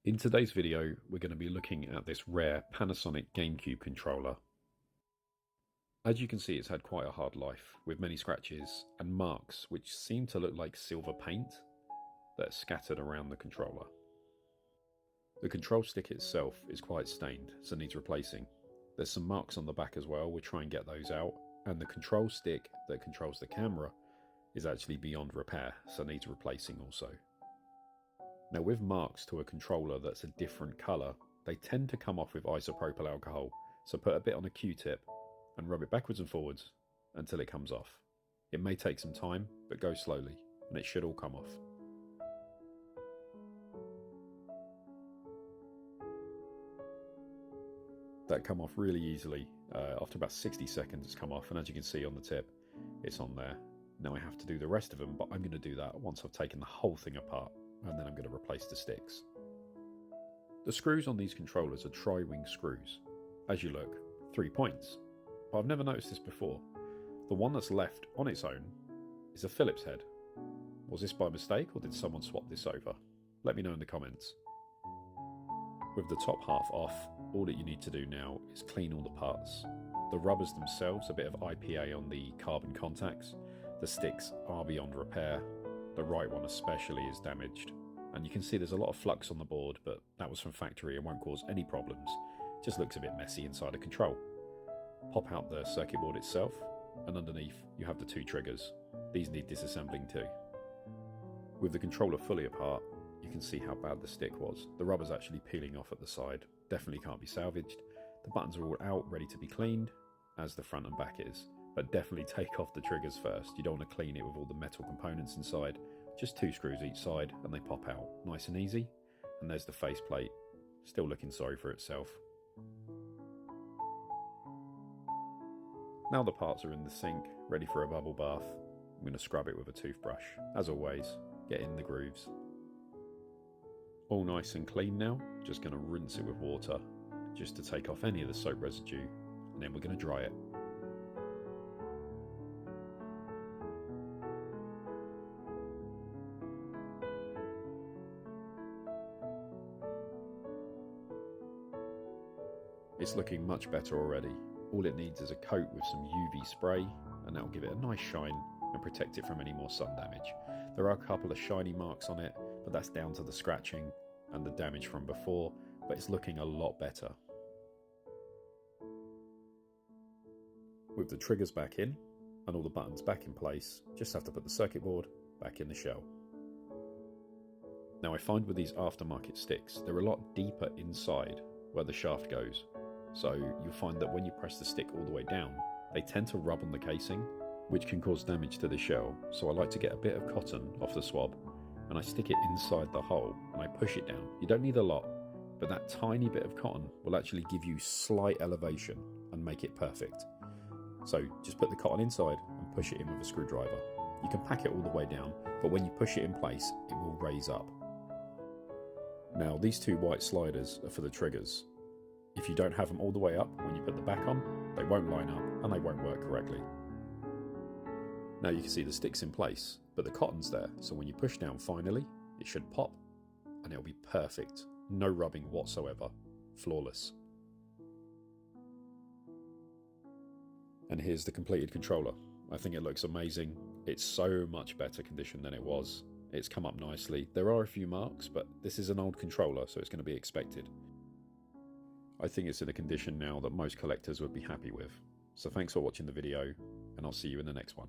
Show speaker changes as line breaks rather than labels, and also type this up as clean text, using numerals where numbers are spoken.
In today's video, we're going to be looking at this rare Panasonic Gamecube controller. As you can see, it's had quite a hard life, with many scratches and marks which seem to look like silver paint that are scattered around the controller. The control stick itself is quite stained, so needs replacing. There's some marks on the back as well, we'll try and get those out, and the control stick that controls the camera is actually beyond repair, so needs replacing also. Now with marks to a controller that's a different colour, they tend to come off with isopropyl alcohol, so put a bit on a Q-tip and rub it backwards and forwards until it comes off. It may take some time, but go slowly, and it should all come off. That come off really easily. After about 60 seconds it's come off, and as you can see on the tip, it's on there. Now I have to do the rest of them, but I'm going to do that once I've taken the whole thing apart, and then I'm going to replace the sticks. The screws on these controllers are tri-wing screws. As you look, 3 points. But I've never noticed this before. The one that's left on its own is a Phillips head. Was this by mistake, or did someone swap this over? Let me know in the comments. With the top half off, all that you need to do now is clean all the parts. The rubbers themselves, a bit of IPA on the carbon contacts. The sticks are beyond repair. The right one especially is damaged, and you can see there's a lot of flux on the board, but that was from factory and won't cause any problems. Just looks a bit messy inside a control. Pop out the circuit board itself, and underneath you have the 2 triggers. These need disassembling too. With the controller fully apart, you can see how bad the stick was. The rubber's actually peeling off at the side, definitely can't be salvaged. The buttons are all out, ready to be cleaned, as the front and back is. But definitely take off the triggers first. You don't want to clean it with all the metal components inside. Just 2 screws each side and they pop out. Nice and easy. And there's the faceplate, still looking sorry for itself. Now the parts are in the sink, ready for a bubble bath. I'm going to scrub it with a toothbrush. As always, get in the grooves. All nice and clean now. Just going to rinse it with water, just to take off any of the soap residue. And then we're going to dry it. It's looking much better already. All it needs is a coat with some UV spray, and that'll give it a nice shine and protect it from any more sun damage. There are a couple of shiny marks on it, but that's down to the scratching and the damage from before, but it's looking a lot better. With the triggers back in and all the buttons back in place, just have to put the circuit board back in the shell. Now I find with these aftermarket sticks, they're a lot deeper inside where the shaft goes. So you'll find that when you press the stick all the way down, they tend to rub on the casing, which can cause damage to the shell. So I like to get a bit of cotton off the swab, and I stick it inside the hole and I push it down. You don't need a lot, but that tiny bit of cotton will actually give you slight elevation and make it perfect. So just put the cotton inside and push it in with a screwdriver. You can pack it all the way down, but when you push it in place, it will raise up. Now these 2 white sliders are for the triggers. If you don't have them all the way up when you put the back on, they won't line up and they won't work correctly. Now you can see the stick's in place, but the cotton's there, so when you push down finally, it should pop and it'll be perfect. No rubbing whatsoever. Flawless. And here's the completed controller. I think it looks amazing. It's so much better condition than it was. It's come up nicely. There are a few marks, but this is an old controller, so it's going to be expected. I think it's in a condition now that most collectors would be happy with. So thanks for watching the video, and I'll see you in the next one.